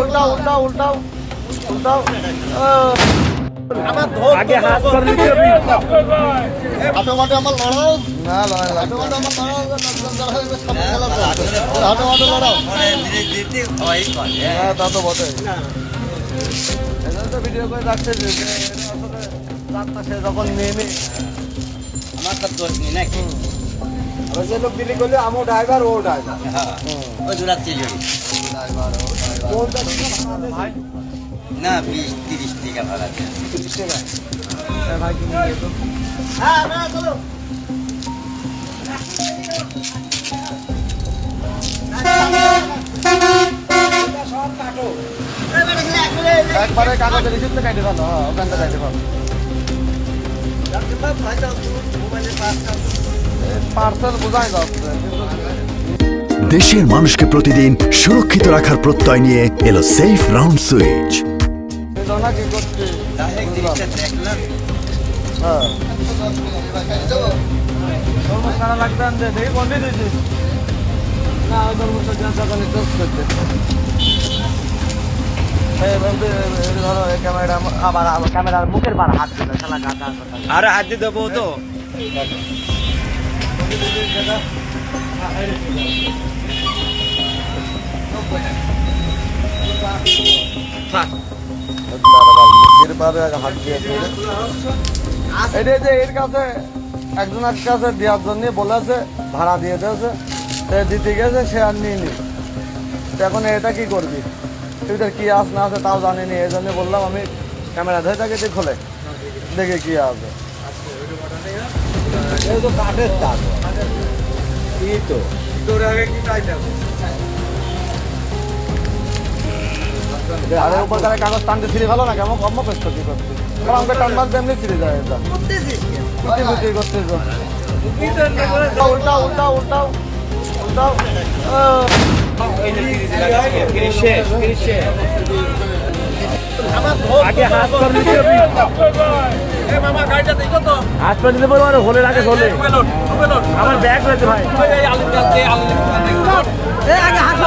উল্টাও উল্টাও উল্টাও উল্টাও আগে হাত করে নিতে হবে। হাঁটো মাঠে আমার লড়াও না হাঁটো মাঠে আমার লড়াও হাঁটো মাঠে লড়াও হ্যাঁ তা তো বটে তো ভিডিও করে রাখছে যে আসলে রাতটা সে যখন নেমে আমার তো দোষ নেই নাকি আর যে লোক দিলি করলে আমও ড্রাইভার ও ড্রাইভার ওই দুরাত্রি জড়ি ড্রাইভার ও ড্রাইভার কোনটা ভাই না 20-30 টাকা ভাড়া দেয় 30 টাকা ভাই কি নিয়ে তো হ্যাঁ না চলো একবারে কাগজের রিসিপ্টটা কাটে ভালো ওখানটা কাটে ভালো পার্সেল বোঝাই যাচ্ছে দেশের মানুষকে প্রতিদিন সুরক্ষিত রাখার প্রত্যয় নিয়ে এলো সেফ রাউন্ড সুইচ। কি করছে দেখলাম হ্যাঁ তরমুজ কারা লাগবে আনতে দেখি কোনটি দিয়েছিস না ওই তরমুজটা সকালে টোস্ট করতে ধরো এই ক্যামেরাটা আবার ক্যামেরার মুখের বার হাত দিল শালা গাদা আরে হাত দিয়ে দেবো তো মুখের বারে হাত দিয়েছে এটা যে এর কাছে একজনের কাছে দেওয়ার জন্য বলেছে ভাড়া দিয়ে দিয়েছে দিতে গেছে সে আর নিয়ে নি এখন এটা কি করবি তুই কি আস না আছে তাও জানিনি এই জন্য বললাম আমি ক্যামেরা ধরে তাকে তুই খোলে দেখে কি আছে কাঠের তার এই তো তোর আগে কি চাই দেবো আরে উপর কারে কাগজ টানতে ছিঁড়ে ভালো না কেমন কম পেশ করতে করতে আমাকে টান মারতে এমনি ছিঁড়ে যায় এটা কুটি করতে উল্টাও উল্টাও উল্টাও উল্টাও আগে হাত করে নিতে হবে। হাত করে নিতে পারবো হলে আগে হলে আমার ব্যাগ রয়েছে ভাই আগে হাত